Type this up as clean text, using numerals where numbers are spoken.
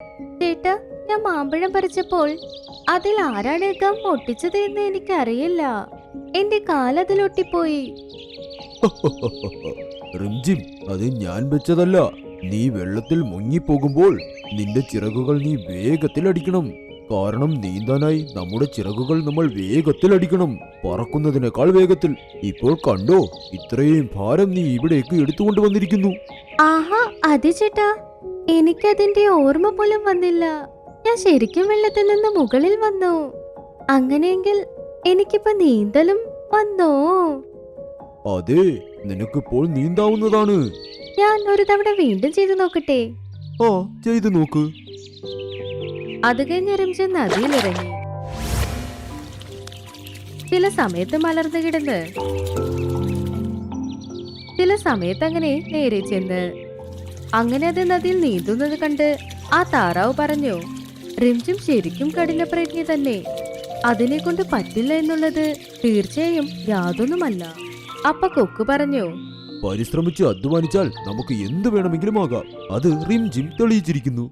ചേട്ടാ, ഞാൻ മാമ്പഴം പറിച്ചപ്പോൾ അതിൽ ആരാണ് ഗം ഒട്ടിച്ചത് എന്ന് എനിക്കറിയില്ല. എന്റെ കാലതിലൊട്ടിപ്പോയി. റിംജിം, അത് ഞാൻ വെച്ചതല്ല. നീ വെള്ളത്തിൽ മുങ്ങിപ്പോകുമ്പോൾ നിന്റെ ചിറകുകൾ നീ വേഗത്തിൽ അടിക്കണം. കാരണം നീന്താനായി നമ്മുടെ ചിറകുകൾ നമ്മൾ വേഗത്തിൽ അടിക്കണം, പറക്കുന്നതിനേക്കാൾ വേഗത്തിൽ. ഇപ്പോൾ കണ്ടോ, ഇത്രയും ഭാരം നീ ഇവിടേക്ക് എടുത്തുകൊണ്ട് വന്നിരിക്കുന്നു. ആഹാ, അതെ ചേട്ടാ, എനിക്കതിന്റെ ഓർമ്മ പോലും വന്നില്ല. ഞാൻ ശരിക്കും വെള്ളത്തിൽ നിന്ന് മുകളിൽ വന്നു. അങ്ങനെയെങ്കിൽ എനിക്കിപ്പോ നീന്തലും വന്നോ? അതെ, നിനക്കിപ്പോൾ നീന്താവുന്നതാണ്. ഞാൻ ഒരു തവണ വീണ്ടും ചെയ്തു നോക്കട്ടെ. ആ, ചെയ്തു നോക്ക്. അത് കഴിഞ്ഞ് റിംജിം നദിയിലിറങ്ങി. ചില സമയത്ത് മലർന്നു കിടന്ന്, ചില സമയത്ത് അങ്ങനെ നേരെ ചെന്ന്. അങ്ങനെ അത് നദിയിൽ നീന്തുന്നത് കണ്ട് ആ താറാവ് പറഞ്ഞു, റിംജിം ശരിക്കും കഠിനപ്രയത്നി തന്നെ. അതിനെ കൊണ്ട് പറ്റില്ല എന്നുള്ളത് തീർച്ചയായും യാതൊന്നുമല്ല. അപ്പ കൊക്ക് പറഞ്ഞു, പരിശ്രമിച്ച് അധ്വാനിച്ചാൽ നമുക്ക് എന്ത് വേണമെങ്കിലും ആകാം. അത് റിംജിം തെളിയിച്ചിരിക്കുന്നു.